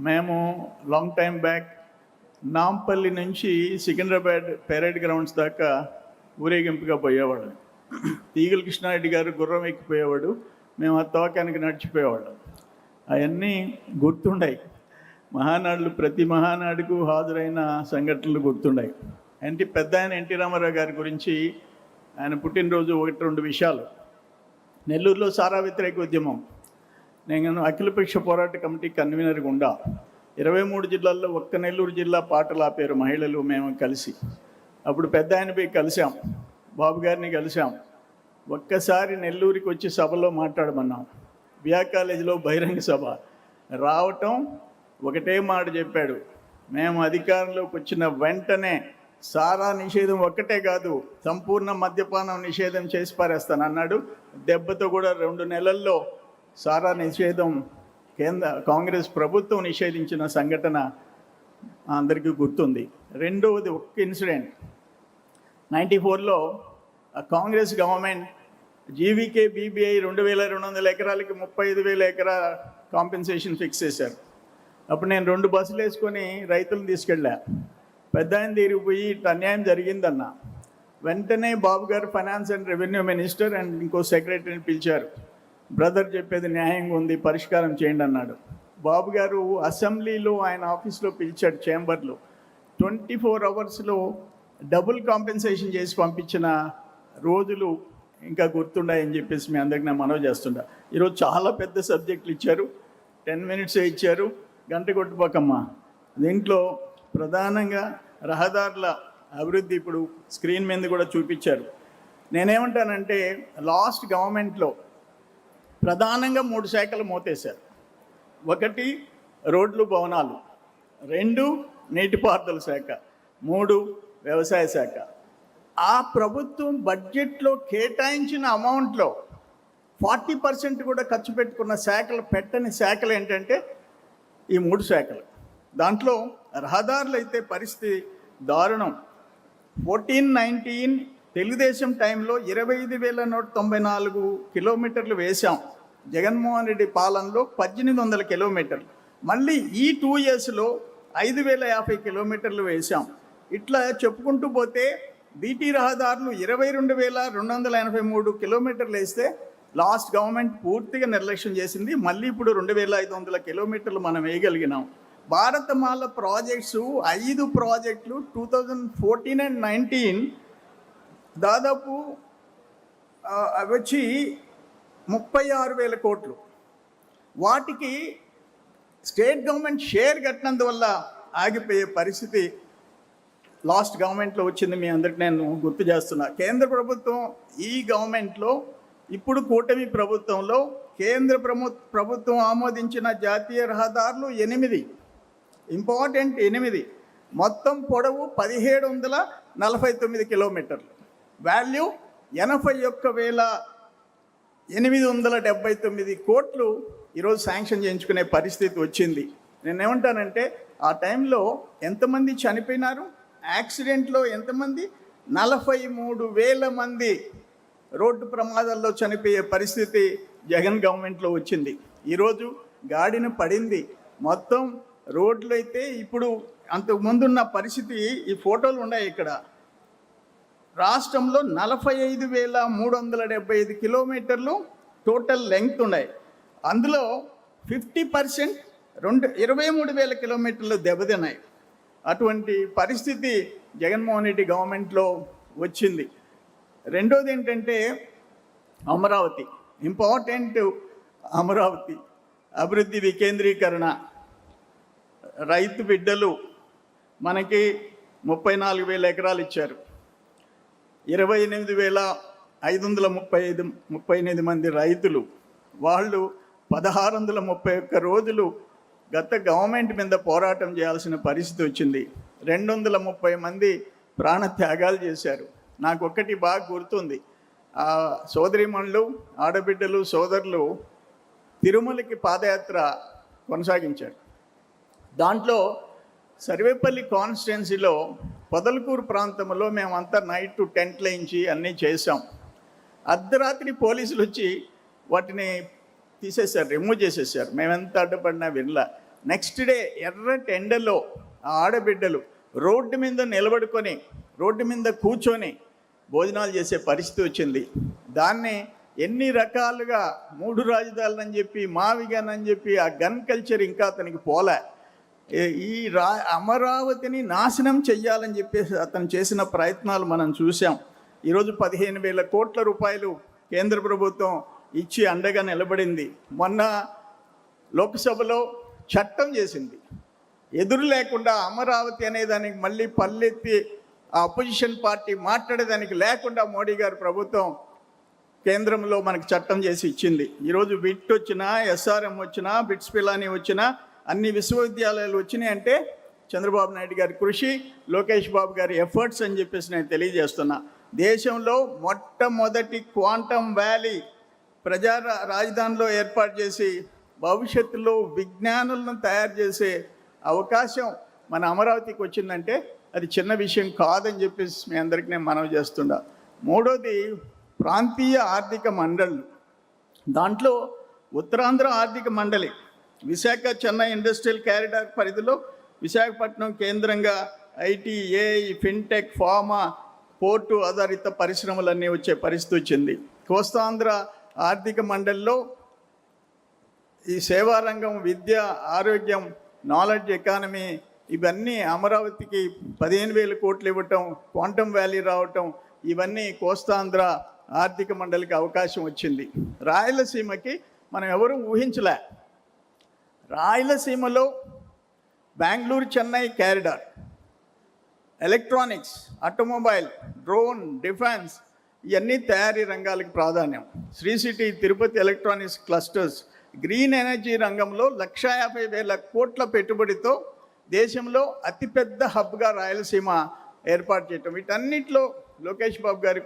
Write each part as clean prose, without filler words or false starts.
మేము long time back Nampally నుంచి Secunderabad parade grounds దాకా ఊరేగింపుగా పోయేవాడు. తీగల కృష్ణారెడ్డి గారు గుర్రం ఎక్కిపోయేవాడు, మేము ఆ తోకానికి నడిచిపోయేవాళ్ళం. అవన్నీ గుర్తుండాయి. మహానాడులు, ప్రతి మహానాడుకు హాజరైన సంఘటనలు గుర్తుండాయి. పెద్ద ఆయన ఎన్టీ రామారావు గారి గురించి, ఆయన పుట్టినరోజు 1-2 విషయాలు. నెల్లూరులో సారా వ్యతిరేక ఉద్యమం, నేను అఖిలపక్ష పోరాట కమిటీ కన్వీనర్గా ఉండా. 23 జిల్లాల్లో ఒక్క నెల్లూరు జిల్లా పాటలు ఆపారు మహిళలు, మేము కలిసి. అప్పుడు పెద్ద ఆయన పోయి కలిసాం, బాబు గారిని కలిసాం. ఒక్కసారి నెల్లూరుకి వచ్చి సభలో మాట్లాడమన్నాం. బిఆ కాలేజీలో బహిరంగ సభ. రావటం ఒకటే మాట చెప్పాడు, మేము అధికారంలోకి వచ్చిన వెంటనే సారా నిషేధం ఒక్కటే కాదు, సంపూర్ణ మద్యపానం నిషేధం చేసి పారేస్తాను అన్నాడు. దెబ్బతో కూడా 2 నెలల్లో సారా నిషేధం కాంగ్రెస్ ప్రభుత్వం నిషేధించిన సంఘటన అందరికీ గుర్తుంది. రెండవది ఒక్క ఇన్సిడెంట్, 94లో కాంగ్రెస్ గవర్నమెంట్ జీవీకే బీబీఐ 2200 ఎకరాలకి 35,000 ఎకరా కాంపెన్సేషన్ ఫిక్స్ చేశారు. అప్పుడు నేను 2 బస్సులు వేసుకొని రైతులను తీసుకెళ్ళా. పెద్ద ఆయన దగ్గరికి పోయి ఇట్లా అన్యాయం జరిగిందన్న. వెంటనే బాబు గారు finance and revenue minister and ఇంకో సెక్రటరీని పిలిచారు. బ్రదర్ చెప్పేది న్యాయంగా ఉంది, పరిష్కారం చేయండి అన్నాడు. బాబు గారు అసెంబ్లీలో ఆయన ఆఫీస్లో పిలిచాడు, చేంబర్లో. 24 అవర్స్లో డబుల్ కాంపెన్సేషన్ చేసి పంపించిన రోజులు ఇంకా గుర్తుండాయని చెప్పేసి మీ అందరికి నేను మనవి చేస్తుంటా. ఈరోజు చాలా పెద్ద సబ్జెక్టులు ఇచ్చారు, 10 మినిట్స్ ఇచ్చారు, గంట కొట్టుకోకమ్మా. దీంట్లో ప్రధానంగా రహదారుల అభివృద్ధి ఇప్పుడు స్క్రీన్ మీద కూడా చూపించారు. నేనేమంటానంటే, లాస్ట్ గవర్నమెంట్లో ప్రధానంగా 3 శాఖలు మోతేశారు. 1 రోడ్లు భవనాలు, 2 నీటిపారుదల శాఖ, 3 వ్యవసాయ శాఖ. ఆ ప్రభుత్వం బడ్జెట్లో కేటాయించిన అమౌంట్లో 40% కూడా ఖర్చు పెట్టుకున్న శాఖలు, పెట్టని శాఖలు ఏంటంటే ఈ 3 శాఖలు. దాంట్లో రహదారులు అయితే పరిస్థితి దారుణం. 14-19 తెలుగుదేశం టైంలో 25,194 కిలోమీటర్లు వేశాం. జగన్మోహన్ రెడ్డి పాలనలో 1,800 కిలోమీటర్లు. మళ్ళీ ఈ 2 ఇయర్స్లో 5,050 కిలోమీటర్లు వేశాం. ఇట్లా చెప్పుకుంటూ పోతే బీటీ రహదారులు 22,283 కిలోమీటర్లు వేస్తే లాస్ట్ గవర్నమెంట్ పూర్తిగా నిర్లక్ష్యం చేసింది. మళ్ళీ ఇప్పుడు 2,500 కిలోమీటర్లు మనం వేయగలిగినాం. భారతమాల ప్రాజెక్ట్స్ 5 ప్రాజెక్టులు 2014 and 19 దాదాపు వచ్చి 36,000 కోట్లు. వాటికి స్టేట్ గవర్నమెంట్ షేర్ కట్టినందువల్ల ఆగిపోయే పరిస్థితి లాస్ట్ గవర్నమెంట్లో వచ్చింది. మీ అందరికి నేను గుర్తు చేస్తున్నా. కేంద్ర ప్రభుత్వం ఈ గవర్నమెంట్లో, ఇప్పుడు కూటమి ప్రభుత్వంలో కేంద్ర ప్రభుత్వం ఆమోదించిన జాతీయ రహదారులు 8, ఇంపార్టెంట్ 8. మొత్తం పొడవు 1,749 కిలోమీటర్లు, వాల్యూ 81,879 కోట్లు ఈరోజు శాంక్షన్ చేయించుకునే పరిస్థితి వచ్చింది. నేనేమంటానంటే, ఆ టైంలో ఎంతమంది చనిపోయినారు, యాక్సిడెంట్లో ఎంతమంది, 43,000 మంది రోడ్డు ప్రమాదాల్లో చనిపోయే పరిస్థితి జగన్ గవర్నమెంట్లో వచ్చింది. ఈరోజు గాడిన పడింది. మొత్తం రోడ్లు అయితే ఇప్పుడు అంతకుముందున్న పరిస్థితి, ఈ ఫోటోలు ఉన్నాయి ఇక్కడ. రాష్ట్రంలో 45,375 కిలోమీటర్లు టోటల్ లెంగ్త్ ఉన్నాయి. అందులో 50% 23,000 కిలోమీటర్లు దెబ్బతిన్నాయి. అటువంటి పరిస్థితి జగన్మోహన్ రెడ్డి గవర్నమెంట్లో వచ్చింది. రెండోది ఏంటంటే, అమరావతి ఇంపార్టెంట్. అమరావతి అభివృద్ధి వికేంద్రీకరణ, రైతు బిడ్డలు మనకి 34,000 ఎకరాలు ఇచ్చారు. 28,538 మంది రైతులు, వాళ్ళు 1,631 రోజులు గత గవర్నమెంట్ మీద పోరాటం చేయాల్సిన పరిస్థితి వచ్చింది. 230 మంది ప్రాణత్యాగాలు చేశారు. నాకు ఒక్కటి బాగా గుర్తుంది, ఆ సోదరిమణులు, ఆడబిడ్డలు, సోదరులు తిరుమలకి పాదయాత్ర కొనసాగించారు. దాంట్లో సర్వేపల్లి కాన్స్టిట్యున్సీలో పొదలకూరు ప్రాంతంలో మేమంతా నైట్ టెంట్లు వేయించి అన్నీ చేసాం. అర్ధరాత్రి పోలీసులు వచ్చి వాటిని తీసేశారు, రిమూవ్ చేసేసారు. మేమెంత అడ్డుపడినా వినలా. నెక్స్ట్ డే ఎర్రటి ఎండలో ఆ ఆడబిడ్డలు రోడ్డు మీద నిలబడుకొని రోడ్డు మీద కూర్చొని భోజనాలు చేసే పరిస్థితి వచ్చింది. దాన్ని ఎన్ని రకాలుగా 3 రాజధానులు అని చెప్పి మావిగన్ అని చెప్పి ఆ గన్ కల్చర్ ఇంకా అతనికి పోలే. ఈ అమరావతిని నాశనం చెయ్యాలని చెప్పేసి అతను చేసిన ప్రయత్నాలు మనం చూసాం. ఈరోజు 15,000 కోట్ల రూపాయలు కేంద్ర ప్రభుత్వం ఇచ్చి అండగా నిలబడింది. మొన్న లోక్సభలో చట్టం చేసింది, ఎదురు లేకుండా అమరావతి అనేదానికి మళ్ళీ పల్లెత్తి ఆ అపోజిషన్ పార్టీ మాట్లాడేదానికి లేకుండా మోడీ గారి ప్రభుత్వం కేంద్రంలో మనకు చట్టం చేసి ఇచ్చింది. ఈరోజు బిట్ వచ్చినా, ఎస్ఆర్ఎం వచ్చినా, బిట్స్ పిలానీ వచ్చినా, అన్ని విశ్వవిద్యాలయాలు వచ్చినాయి అంటే చంద్రబాబు నాయుడు గారి కృషి, లోకేష్ బాబు గారి ఎఫర్ట్స్ అని చెప్పేసి నేను తెలియజేస్తున్నా. దేశంలో మొట్టమొదటి క్వాంటమ్ వ్యాలీ ప్రజా రాజధానిలో ఏర్పాటు చేసి భవిష్యత్తులో విజ్ఞానులను తయారు చేసే అవకాశం మన అమరావతికి వచ్చిందంటే అది చిన్న విషయం కాదని చెప్పేసి మీ అందరికీ నేను మనవి చేస్తున్నా. మూడోది ప్రాంతీయ ఆర్థిక మండళ్ళు. దాంట్లో ఉత్తరాంధ్ర ఆర్థిక మండలి విశాఖ చెన్నై ఇండస్ట్రియల్ కారిడార్ పరిధిలో విశాఖపట్నం కేంద్రంగా IT, AI, fintech, pharma, port ఆధారిత పరిశ్రమలన్నీ వచ్చే పరిస్థితి వచ్చింది. కోస్తాంధ్ర ఆర్థిక మండలిలో ఈ సేవారంగం, విద్య, ఆరోగ్యం, నాలెడ్జ్ ఎకానమీ ఇవన్నీ అమరావతికి 15,000 కోట్లు ఇవ్వటం, క్వాంటమ్ వ్యాలీ రావటం, ఇవన్నీ కోస్తాంధ్ర ఆర్థిక మండలికి అవకాశం వచ్చింది. రాయలసీమకి మనం ఎవరూ ఊహించలే. రాయలసీమలో Bengaluru Chennai corridor, electronics, automobile, drone, defence ఇవన్నీ తయారీ రంగాలకు ప్రాధాన్యం. Sri City, Tirupati electronics clusters, green energy రంగంలో 150,000 కోట్ల పెట్టుబడితో దేశంలో అతిపెద్ద హబ్గా రాయలసీమ ఏర్పాటు చేయటం, వీటన్నిటిలో లోకేష్ బాబు గారి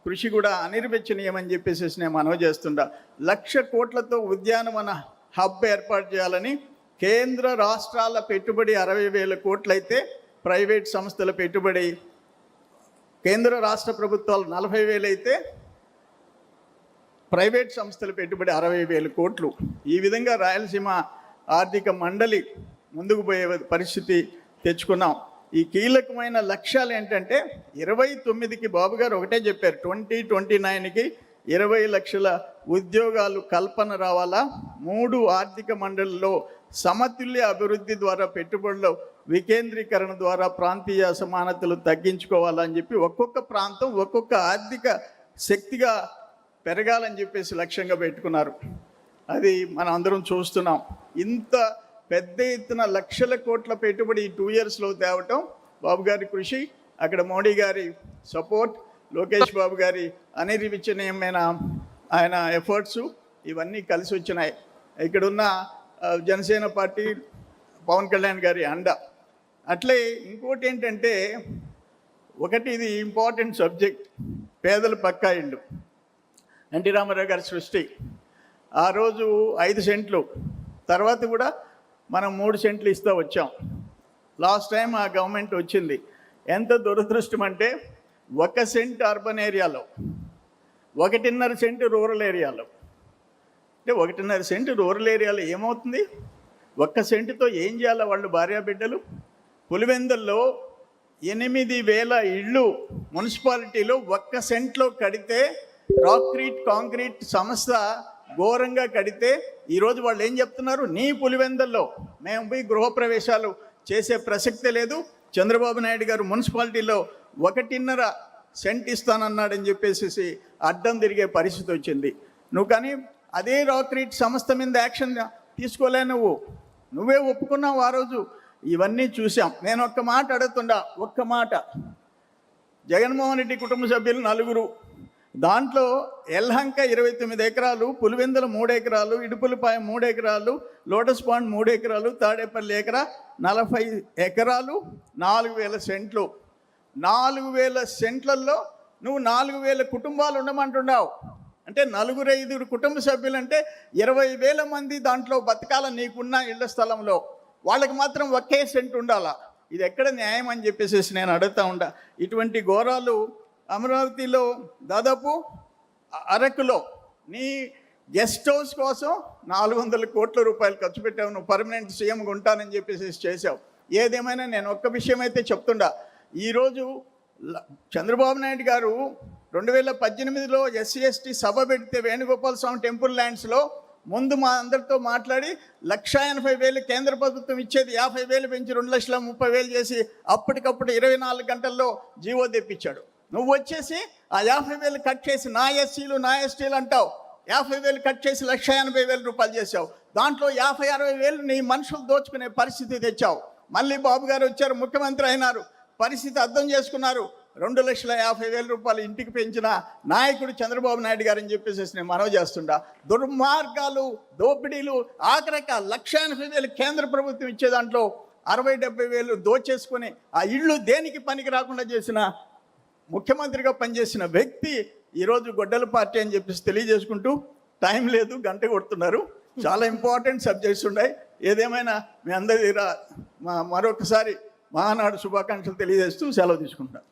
కృషి కూడా అనిర్వచనీయమని చెప్పేసి నేను మనవి చేస్తుంటా. 1,00,000 కోట్లతో ఉద్యానవన హబ్ ఏర్పాటు చేయాలని కేంద్ర రాష్ట్రాల పెట్టుబడి 60,000 కోట్లయితే ప్రైవేట్ సంస్థల పెట్టుబడి కేంద్ర రాష్ట్ర ప్రభుత్వాలు 40,000 అయితే ప్రైవేట్ సంస్థల పెట్టుబడి 60,000 కోట్లు. ఈ విధంగా రాయలసీమ ఆర్థిక మండలి ముందుకు పోయే పరిస్థితి తెచ్చుకున్నాం. ఈ కీలకమైన లక్ష్యాలు ఏంటంటే 29కి బాబు గారు ఒకటే చెప్పారు, 2029కి 20 లక్షల ఉద్యోగాలు కల్పన రావాలా, 3 ఆర్థిక మండలిలో సమతుల్య అభివృద్ధి ద్వారా, పెట్టుబడుల వికేంద్రీకరణ ద్వారా ప్రాంతీయ అసమానతలు తగ్గించుకోవాలని చెప్పి ఒక్కొక్క ప్రాంతం ఒక్కొక్క ఆర్థిక శక్తిగా పెరగాలని చెప్పేసి లక్ష్యంగా పెట్టుకున్నారు. అది మనం అందరం చూస్తున్నాం. ఇంత పెద్ద ఎత్తున 1,00,000 కోట్ల పెట్టుబడి 2 ఇయర్స్లో తేవటం బాబు గారి కృషి, అక్కడ మోడీ గారి సపోర్ట్, లోకేష్ బాబు గారి అనిర్వచనీయమైన ఆయన ఎఫర్ట్స్ ఇవన్నీ కలిసి వచ్చినాయి. ఇక్కడున్న జనసేన పార్టీ, పవన్ కళ్యాణ్ గారి అండ. అట్లే ఇంకోటి ఏంటంటే, ఒకటి ఇది ఇంపార్టెంట్ సబ్జెక్ట్, పేదల పక్కా ఇళ్ళు. ఎన్టీ రామారావు గారి సృష్టి. ఆ రోజు 5 సెంట్లు, తర్వాత కూడా మనం 3 సెంట్లు ఇస్తూ వచ్చాం. లాస్ట్ టైం ఆ గవర్నమెంట్ వచ్చింది. ఎంత దురదృష్టం అంటే 1 సెంట్ అర్బన్ ఏరియాలో, 1.5 సెంటు రూరల్ ఏరియాలో. అంటే 1.5 సెంటు రూరల్ ఏరియాలో ఏమవుతుంది? 1 సెంటుతో ఏం చేయాలి వాళ్ళు భార్యాబిడ్డలు? పులివెందుల్లో 8,000 ఇళ్ళు మున్సిపాలిటీలో 1 సెంట్లో కడితే, కాంక్రీట్ సంస్థ ఘోరంగా కడితే, ఈరోజు వాళ్ళు ఏం చెప్తున్నారు? నీ పులివెందుల్లో మేము పోయి గృహప్రవేశాలు చేసే ప్రసక్తే లేదు, చంద్రబాబు నాయుడు గారు మున్సిపాలిటీలో 1.5 సెంట్ ఇస్తానన్నాడని చెప్పేసి అడ్డం తిరిగే పరిస్థితి వచ్చింది. నువ్వు కానీ అదే రాక్రీట్ సంస్థ మీద యాక్షన్ తీసుకోలే, నువ్వే ఒప్పుకున్నావు ఆ రోజు. ఇవన్నీ చూసాం. నేను ఒక్క మాట అడుగుతుండా, ఒక్క మాట. జగన్మోహన్ రెడ్డి కుటుంబ సభ్యులు 4, దాంట్లో ఎల్హంక 29 ఎకరాలు, పులివెందుల 3 ఎకరాలు, ఇడుపులపాయ 3 ఎకరాలు, లోటస్ పాండ్ 3 ఎకరాలు, తాడేపల్లి ఎకరా 40 ఎకరాలు, 4,000 సెంట్లు. 4,000 సెంట్లలో నువ్వు 4,000 కుటుంబాలు ఉండమంటున్నావు. అంటే 4-5 కుటుంబ సభ్యులు అంటే 20,000 మంది దాంట్లో బతకాల నీకున్న ఇళ్ల స్థలంలో. వాళ్ళకి మాత్రం 1 సెంట్ ఉండాలా? ఇది ఎక్కడ న్యాయం అని చెప్పేసి నేను అడుగుతూ ఉండా. ఇటువంటి ఘోరాలు అమరావతిలో, దాదాపు అరకులో నీ గెస్ట్ హౌస్ కోసం 400 కోట్ల రూపాయలు ఖర్చు పెట్టావు, నువ్వు పర్మనెంట్ సీఎంగా ఉంటానని చెప్పేసి చేసావు. ఏదేమైనా నేను ఒక్క విషయం అయితే చెప్తుండా, ఈరోజు చంద్రబాబు నాయుడు గారు 2018లో ఎస్సీ ఎస్టీ సభ పెడితే వేణుగోపాల స్వామి టెంపుల్ ల్యాండ్స్లో ముందు మా అందరితో మాట్లాడి 1,80,000 కేంద్ర ప్రభుత్వం ఇచ్చేది 50,000 పెంచి 2,30,000 చేసి అప్పటికప్పుడు 24 గంటల్లో జీవో తెప్పించాడు. నువ్వు వచ్చేసి ఆ 50,000 కట్ చేసి నా ఎస్సీలు నా ఎస్టీలు అంటావు, 50,000 కట్ చేసి 1,80,000 రూపాయలు చేసావు. దాంట్లో 50-60,000 నీ మనుషులు దోచుకునే పరిస్థితి తెచ్చావు. మళ్ళీ బాబు గారు వచ్చారు, ముఖ్యమంత్రి అయినారు, పరిస్థితి అర్థం చేసుకున్నారు. 2,50,000 రూపాయలు ఇంటికి పెంచిన నాయకుడు చంద్రబాబు నాయుడు గారు అని చెప్పేసి నేను మనవి చేస్తుండా. దుర్మార్గాలు, దోపిడీలు, ఆఖరిక 1,80,000 కేంద్ర ప్రభుత్వం ఇచ్చే దాంట్లో 60-70,000 దోచేసుకొని ఆ ఇళ్ళు దేనికి పనికి రాకుండా చేసిన ముఖ్యమంత్రిగా పనిచేసిన వ్యక్తి ఈరోజు గొడ్డల పార్టీ అని చెప్పేసి తెలియజేసుకుంటూ, టైం లేదు, గంట కొడుతున్నారు, చాలా ఇంపార్టెంట్ సబ్జెక్ట్స్ ఉన్నాయి. ఏదేమైనా మీ అందరి మరొకసారి మహానాడు శుభాకాంక్షలు తెలియజేస్తూ సెలవు తీసుకుంటాను.